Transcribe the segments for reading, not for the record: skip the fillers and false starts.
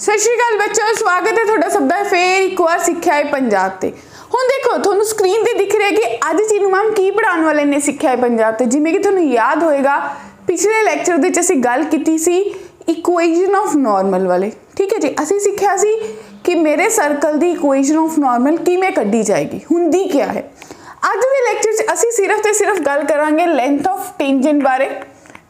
सत श्री अकाल बच्चों, स्वागत है थोड़ा सब दा फिर एक बार सिक्ख्या है पंजाब ते। हुण देखो तुहानू स्क्रीन ते दिख रहा है कि अज चीनू मैम की पढ़ाने वाले ने सिक्ख्या है पंजाब ते। जिवें कि तुहानू याद होएगा पिछले लैक्चर दे विच असीं गल कीती सी इक्वेशन ऑफ नॉर्मल वाले। ठीक है जी, असीं सिक्ख्या सी कि मेरे circle the equation of normal किवें कड्ढी जाएगी, हुंदी क्या है। अज दे लैक्चर च असीं सिर्फ ते सिर्फ गल करांगे लेंथ ऑफ टेंजेंट बारे।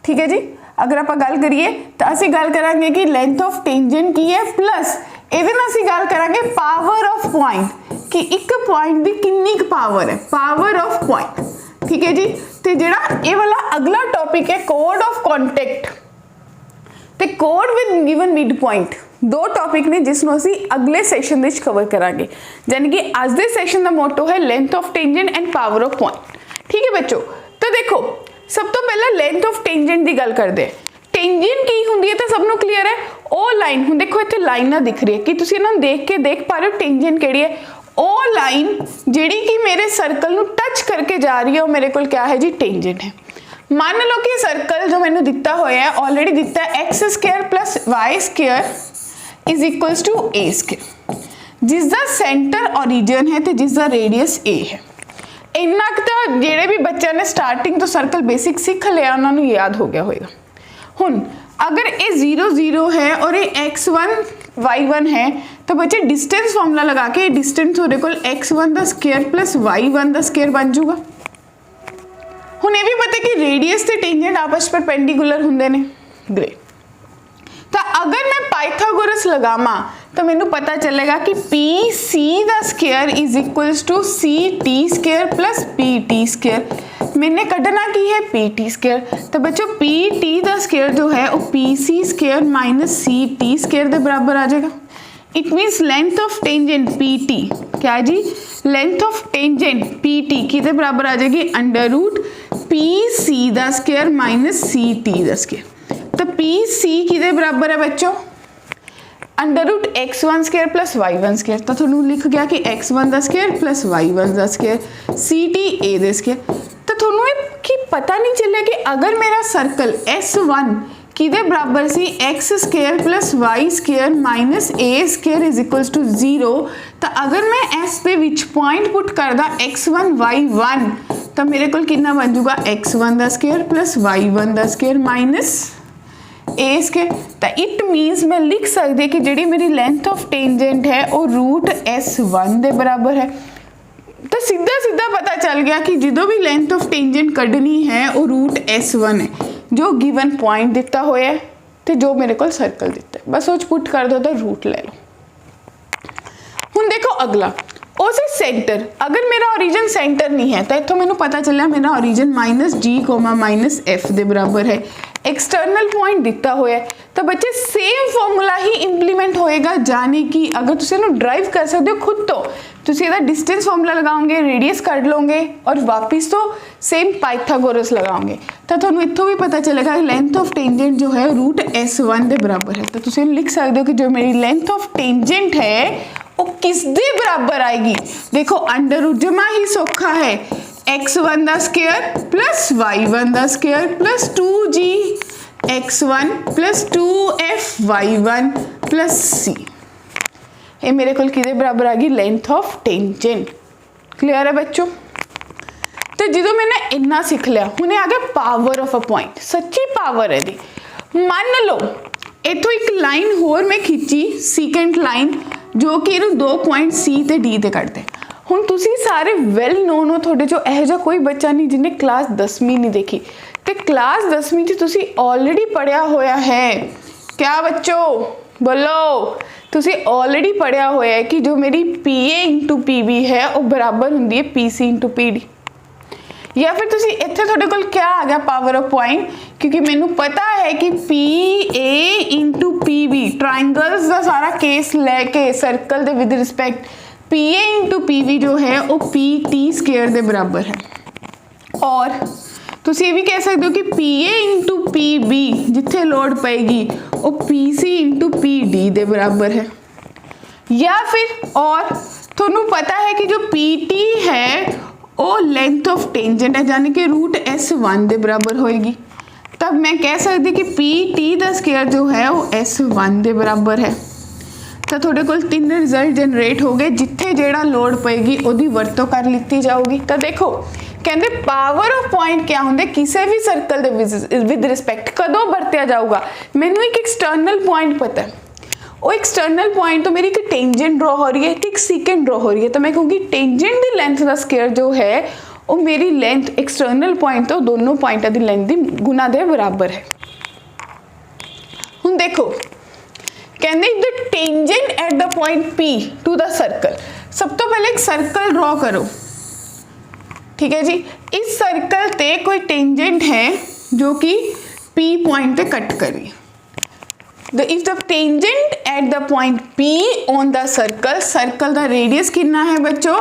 ठीक है जी, अगर आप गल करिए तो असीं गल करांगे कि लेंथ ऑफ टेंजेंट की है, प्लस इहदे नाल असीं गल करांगे पावर ऑफ पॉइंट कि एक पॉइंट दी कितनी पावर है, पावर ऑफ पॉइंट। ठीक है जी, तो जिहड़ा ये वाला अगला टॉपिक है कोड ऑफ कॉन्टैक्ट ते code with given mid point, दो टॉपिक ने जिसनों असीं अगले सैशन विच कवर करांगे। यानी कि अज दे सैशन का मोटो है length of tangent and power of point. ठीक है बच्चों, तो देखो सब तो पहला लेंथ ऑफ टेंजेंट की गल करते हैं। टेंजेंट की होंदी है तो सबनों क्लीयर है। ओ लाइन, हुण देखो इत्थे लाइनां दिख रही है कि तुसीं इन्हां नूं देख के देख पा रहे हो टेंजेंट किहड़ी है। ओ लाइन जिहड़ी कि मेरे सर्कल नूं टच करके जा रही है वो मेरे कोल क्या है जी, टेंजेंट है। मान लो कि सर्कल जो मैंने दिता होया है ऑलरेडी दिता है X square plus Y square is equals to A square, जिसका सेंटर ओरिजिन है तो जिसका रेडियस ए है। इन्ना तो जेडे भी बच्चे ने स्टार्टिंग तो सर्कल बेसिक सीख लिया उन्होंने याद हो गया होगा। हुण अगर ये 0 0 है और ये x1 y1 है तो बच्चे डिस्टेंस फॉर्मूला लगा के डिस्टेंस हो को x1 का स्क्वायर प्लस y1 का स्क्वायर बन जाऊगा। हुण ये भी पता कि रेडियस ते टेंजेंट आपस में परपेंडिकुलर हुंदे ने। ग्रेट, तो अगर मैं पाइथागोरस लगावां तो मैनू पता चलेगा कि पी सी दा square is equals to C T square plus P T square. मैंने कढ़ना की है पी टी स्क्वायर, तो बच्चों पी टी दा स्क्वायर जो है वो P C square minus C T square के बराबर आ जाएगा। It means length of tangent P T क्या जी, length of tangent P T कि बराबर आ जाएगी अंडर रूट पी सी दा स्क्वायर माइनस सी टी दा स्क्वायर। तो पी सी कि बराबर है बच्चों under root x1 square plus y1 square. तो थोनू लिख गया कि x1 का स्क्वायर प्लस y1 का स्क्वायर सी टी ए दे स्क्वायर। तो थोनू कि पता नहीं चलिया कि अगर मेरा सर्कल S1 कि बराबर सी x square plus Y square minus a square is equals to 0, तो अगर मैं एस दे विच पॉइंट पुट करदा x1 y1 तो मेरे को कितना बन जाऊगा x1 का स्क्वायर प्लस y1 का स्क्वायर माइनस ए स्क्वायर। तो इट मीन्स मैं लिख सकती कि जी मेरी लेंथ ऑफ टेंजेंट है वो रूट S1 के बराबर है। तो सीधा सीधा पता चल गया कि जो भी लेंथ ऑफ टेंजेंट कढ़नी है वो रूट S1 है, जो गिवन पॉइंट दिता होया है तो जो मेरे को सर्कल दिता है, बस वो पुट कर दो तो रूट ले लो। हुण देखो अगला उसे सेंटर, अगर मेरा ओरिजिन सेंटर नहीं है तो इतों मैनू पता चलिया मेरा ओरिजिन माइनस जी कोमा माइनस एफ के बराबर है। एक्सटर्नल पॉइंट दिता होया है तो बच्चे सेम फॉर्मूला ही इंप्लीमेंट होएगा, जाने कि अगर तुसीं इहनूं ड्राइव कर सकते हो खुद तो तुसीं इहदा डिस्टेंस फॉर्मूला लगाओगे, रेडियस कढ लोगे और वापस तो सेम पाइथागोरस लगाओगे तो तुहानूं इत्थों भी पता चलेगा कि लेंथ ऑफ टेंजेंट जो है रूट S1 के बराबर है। तो तुसीं लिख सकते हो कि जो मेरी लेंथ ऑफ टेंजेंट है वो किसके बराबर आएगी। देखो अंडर रूट जमा ही सौखा है x1 का स्क्वायर प्लस y1 का square plus 2g x1 plus 2f y1 plus c। ये मेरे को किसके बराबर आ गई, लेंथ ऑफ टेंजेंट। क्लियर है बच्चों। तो जो मैंने इन्ना सीख लिया हुणे आ गया पावर ऑफ अ पॉइंट, सच्ची पावर है दी। मान लो इथों एक लाइन होर मैं खिंची सीकेंट लाइन जो कि इन्हूं दो पॉइंट सी ते डी ते कटदे। हुण तुसीं सारे वैल नोन हो, थोड़े जो यह जा कोई बच्चा नहीं जिन्हें क्लास 10वीं नहीं देखी, तो क्लास 10वीं च तुसीं ऑलरेडी पढ़िया होया है। क्या बच्चों बोलो, तुसीं ऑलरेडी पढ़िया होया है कि जो मेरी P A into P B है वो बराबर होंदी है P C into P D. या फिर तुसीं इत्थे थोड़े कोल क्या आ गया पावर ऑफ पॉइंट, क्योंकि मैनू पता है कि P A into P B triangles का सारा केस लैके सर्कल दे with respect P A into P B जो है वो पी टी स्क्वेयर के बराबर है। और तुसीं ये भी कह सकते हो कि P A into P B जिथे लोड पेगी वो P C into P D के बराबर है। या फिर और थोनू पता है कि जो पी टी है वो लेंथ ऑफ टेंजेंट है, यानी कि रूट S1 के बराबर होएगी। तब मैं कह सकती कि पी टी का स्क्वायर जो है वो S1 के बराबर है। ਤਾਂ ਤੁਹਾਡੇ ਕੋਲ 3 ਰਿਜ਼ਲਟ ਜਨਰੇਟ ਹੋ ਗਏ ਜਿੱਥੇ ਜਿਹੜਾ ਲੋੜ ਪਏਗੀ ਉਹਦੀ ਵਰਤੋਂ ਕਰ ਲਿੱਤੀ ਜਾਊਗੀ। ਤਾਂ ਦੇਖੋ ਕਹਿੰਦੇ ਪਾਵਰ ਆਫ ਪੁਆਇੰਟ ਕਿਆ ਹੁੰਦੇ ਕਿਸੇ ਵੀ ਸਰਕਲ ਦੇ ਵਿਦ ਰਿਸਪੈਕਟ ਕਦੋਂ ਵਰਤਿਆ ਜਾਊਗਾ। ਮੈਨੂੰ ਇੱਕ ਐਕਸਟਰਨਲ ਪੁਆਇੰਟ ਪਤਾ ਹੈ, ਉਹ ਐਕਸਟਰਨਲ ਪੁਆਇੰਟ ਤੋਂ ਮੇਰੀ ਇੱਕ टेंजेंट ड्रॉ हो रही है, एक सीकेंट ड्रॉ हो रही है, तो मैं कहूँगी टेंजेंट की लेंथ का स्केयर जो है वो मेरी लेंथ एक्सटर्नल पॉइंट तो दोनों पॉइंटा की लेंथ की गुना के बराबर है। हुण देखो कहते the tangent at the point P to the circle, सब तो पहले एक सर्कल ड्रॉ करो, ठीक है जी। इस सर्कल ते कोई टेंजेंट है जो कि P पॉइंट पे कट कर रही है। if the tangent at the point P on the circle, circle का रेडियस कितना है बच्चों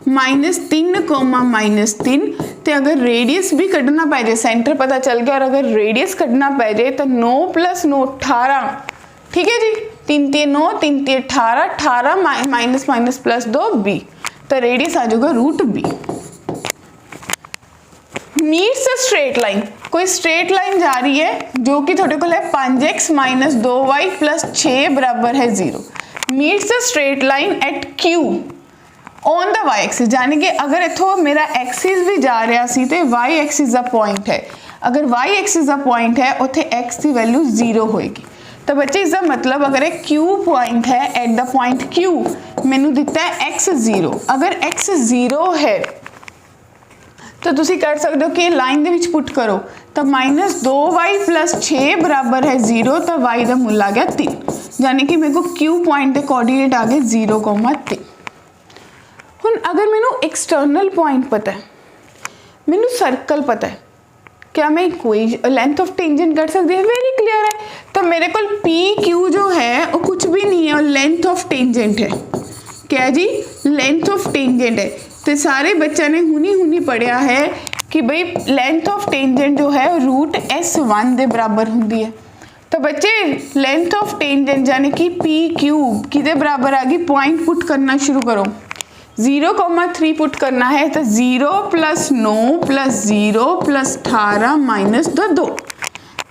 -3, -3, तो अगर रेडियस भी कटना पै जाए, सेंटर पता चल गया, और अगर रेडियस कटना पै जाए तो 9 + 9 18, ठीक है जी। 3 3 9 3 3 18, 18 माइनस माइनस प्लस 2 b, तो रेडियस आ जाएगा √b। Meets a straight line, कोई स्ट्रेट लाइन जा रही है जो कि थोड़े को है 5x - 2y + 6 बराबर है 0। Meets a straight line at Q on the y axis, यानी कि अगर इथों मेरा एक्सिस भी जा रहा सी ते y एक्सिस का पॉइंट है, अगर y एक्सिस का पॉइंट है उत्थे x की वैल्यू 0 होएगी। तो बच्चे इसका मतलब अगर एक Q पॉइंट है एट द पॉइंट Q, मैनू दिता है x 0, अगर x 0 है तो तुसी कर सकते हो कि लाइन दे विच पुट करो, तो -2y + 6 बराबर है 0, तो y का मुल आ गया 3, यानी कि मेरे को Q पॉइंट के कोऑर्डिनेट आ गए 0,3। हुण अगर मैनू एक्सटर्नल पॉइंट पता है, मैनू सर्कल पता है, क्या मैं कोई लेंथ ऑफ टेंजेंट कर सकती है? वेरी क्लियर है। तो मेरे को PQ जो है वो कुछ भी नहीं है, और लेंथ ऑफ टेंजेंट है। क्या जी? लेंथ ऑफ टेंजेंट है। तो सारे बच्चों ने हुनी पढ़िया है कि भाई लेंथ ऑफ टेंजेंट जो है √S1 के बराबर होंगी है। तो बच्चे लेंथ ऑफ टेंजेंट यानी कि PQ किसके बराबर आ गई? पॉइंट पुट करना शुरू करो, 0,3 पुट करना है, तो 0 + 9 + 0 + 18 - 2,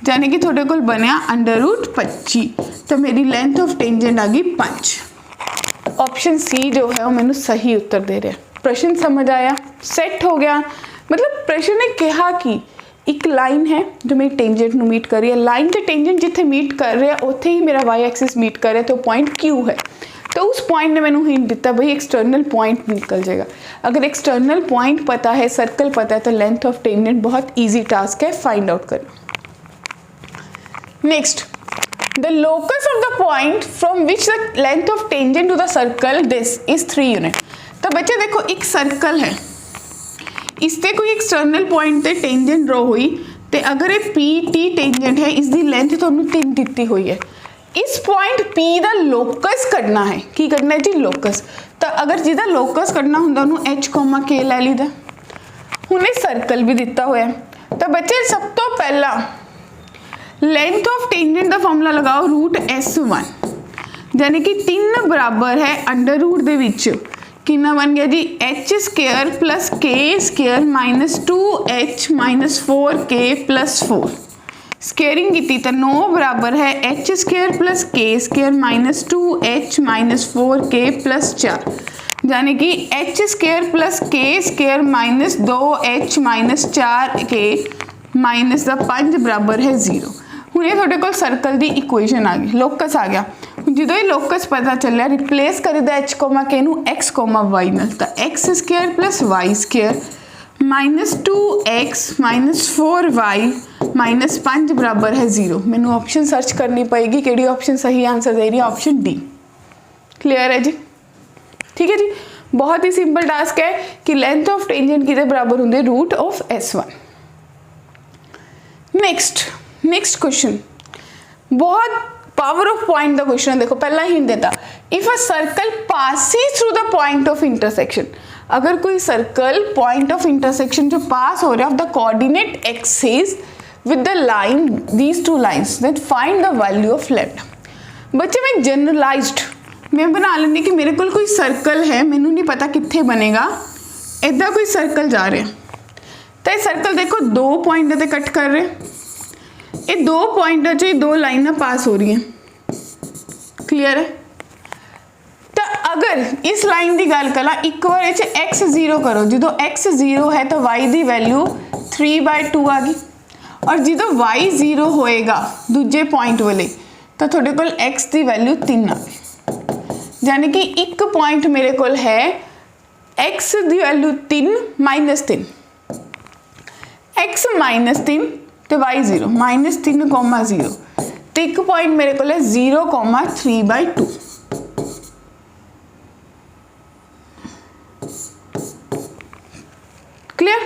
यानी कि थोड़े को बनया √25। तो मेरी लेंथ ऑफ टेंजेंट आ गई 5। ऑप्शन सी जो है वो मैंने सही उत्तर दे रहा है। प्रश्न समझ आया? सेट हो गया। मतलब प्रश्न ने कहा कि एक लाइन है जो मेरी टेंजेंट ਨੂੰ मीट कर रही है, लाइन ਤੇ टेंजेंट जिथे मीट कर रहा है ਉੱਥੇ ही मेरा y एक्सिस मीट कर रहा है, तो पॉइंट Q है। तो उस पॉइंट ने मैंने हिंट दिता भाई एक्सटर्नल पॉइंट निकल जाएगा। अगर एक्सटर्नल पॉइंट पता है, सर्कल पता है, तो लेंथ ऑफ टेंजेंट बहुत ईजी टास्क है फाइंड आउट करना। Next, the locus of the point from which the length of tangent to the circle this is 3 unit। तो बच्चे देखो एक सर्कल है, इससे कोई एक्सटर्नल पॉइंट ते टेंजेंट ड्रॉ हुई, तो अगर ये PT टेंजेंट है, इसकी लेंथ तुहानू 3 दी हुई है। इस पॉइंट P का लोकस कढ़ना है, की कढ़ना है जी? लोकस। तो अगर जिसका लोकस कढ़ना होंदा उन्होंने H, K लै लीदा। हुण ये सर्कल भी दिता होया है। तो बच्चे सब तो पहला लेंथ ऑफ टेंजेंट का फॉर्मूला लगाओ √S1, यानी कि 3 बराबर है अंडर रूट दे विच कितना बन गया जी? h² + k² - 2h - 4k + 4। Squaring की तो 9 बराबर है h² + k² - 2h - 4k + 4, यानी कि h² + k² - 2h - 4k - 5 बराबर है 0। हुण ये तुहाडे कोल सर्कल की इक्वेशन आ गई, लोकस आ गया। जो ये लोकस पता चलिया, रिप्लेस कर दिया h, k नू x, y नाल, तो x² + y² - 2x - 4y - 5 बराबर है 0। मैनू ऑप्शन सर्च करनी पएगी, किहड़ी ऑप्शन सही आंसर दे रही है? Option D. क्लियर है जी? ठीक है जी। बहुत ही सिंपल टास्क है कि लेंथ ऑफ टेंजेंट किसके बराबर होंगे? √S1। नेक्स्ट क्वेश्चन बहुत पावर ऑफ पॉइंट का क्वेश्चन है। देखो पहला हिंट देता, if a circle passes through the point of intersection, अगर कोई सर्कल पॉइंट ऑफ इंटरसेक्शन जो पास हो रहा है of the coordinate axis with the line, these two lines, then find the value of left. बच्चे मैं जनरलाइज्ड मैं बना लेंगी कि मेरे को कोई सर्कल है, मैनू नहीं पता कितने बनेगा, इदा कोई सर्कल जा रहा है, तो ये सर्कल देखो 2 पॉइंट पर कट कर रहे, ये 2 पॉइंट 2 लाइना पास हो रही हैं। क्लियर है? अगर इस लाइन की गल करा एक बार ये एक्स जीरो करो, जो एक्स जीरो है तो वाई की वैल्यू 3/2 आ गई, और जो वाई जीरो होएगा दूजे पॉइंट वाले तो थोड़े को एक्स की वैल्यू 3 आ गई, यानी कि एक पॉइंट मेरे को है एक्स की वैल्यू 3 -3, एक्स -3 तो वाई 0 -3,0 तो एक पॉइंट मेरे को 0,3/2। क्लियर।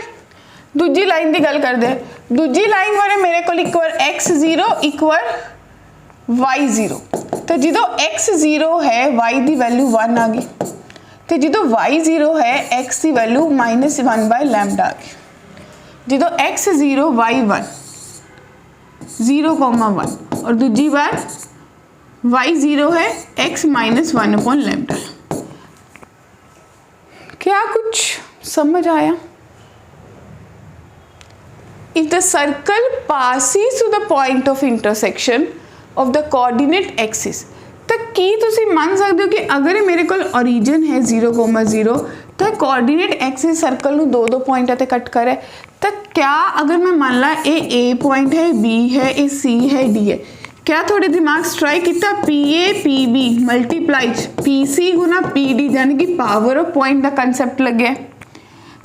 दूजी लाइन की गल करते हैं, दूजी लाइन वाले मेरे को एक बार एक्स 0 एक बार वाई 0, तो जो एक्स 0 है वाई की वैल्यू 1 आ गई, तो जो वाई 0 है एक्स की वैल्यू -1/λ आ गई, जो एक्स 0 वाई 1 0,1 और दूजी बार वाई 0 है एक्स -1/λ। क्या कुछ समझ आया? If the circle passes to the point of intersection of the coordinate axis, तो की तुसी मान सकते हो कि अगर मेरे को ओरिजिन है 0,0 तो कोऑर्डिनेट एक्सिस सर्कल ਨੂੰ दो पॉइंट ते कट करे, तो क्या अगर मैं मान ला ये ए पॉइंट है, बी है, ये सी है, डी है, क्या थोड़े दिमाग स्ट्राइक किया PA PB मल्टीप्लाई PC गुना PD यानी कि पावर ऑफ पॉइंट का कंसेप्ट लगे।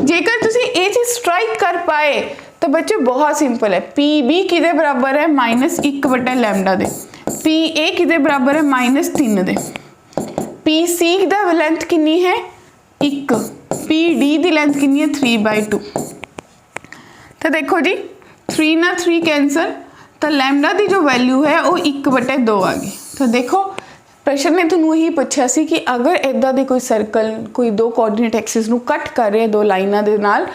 जेकर तुसी ये चीज स्ट्राइक कर पाए तो बच्चे बहुत सिंपल है, PB किदे बराबर है -1/λ दे, PA किदे बराबर है -3 दे, PC दा लेंथ कितनी है 1, PD दी लेंथ कितनी है 3/2। तो देखो जी 3 ना 3 कैंसल, तो लैम्डा की जो वैल्यू है वो 1/2 आ गई। तो देखो प्रश्न ने तुहानू यही पूछा सी कि अगर इदा दे कोई सर्कल कोई दो कोऑर्डिनेट एक्सिस नू कट कर रहे दो लाइनां दे नाल,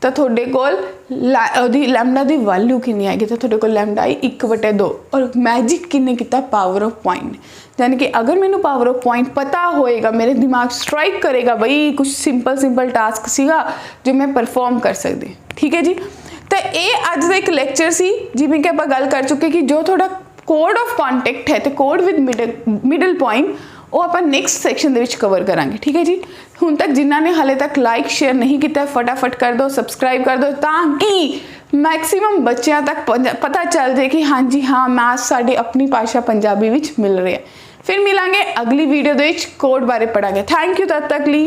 तो थोड़े कोल लैम्डा की वैल्यू कितनी आएगी, तो थोड़े कोल लैम्डा आई 1/2। और मैजिक किन्ने किया पावर ऑफ पॉइंट, यानी कि अगर मैनू पावर ऑफ पॉइंट पता होएगा, मेरे दिमाग स्ट्राइक करेगा बई कुछ सिंपल टास्क सीगा जो मैं परफॉर्म कर सकती। ठीक है जी, तो ये अज का एक लेक्चर सी जिवें कि आपां गल कर चुके कि जो थोड़ा कोड ऑफ कॉन्टैक्ट है तो कोड विद मिडल पॉइंट वो आप नेक्स्ट सैक्शन के कवर करांगे। ठीक है जी, हुण तक जिन्होंने हाले तक लाइक शेयर नहीं किया फटाफट कर दो, सबसक्राइब कर दो, ताकि मैक्सीमम बच्चों तक पता चल जाए कि हाँ जी हाँ मैथ्स साडी अपनी भाषा पंजाबी विच मिल रहा है। फिर मिलांगे अगली वीडियो दे विच कोड बारे पढ़ांगे। थैंक यू तद तक ली।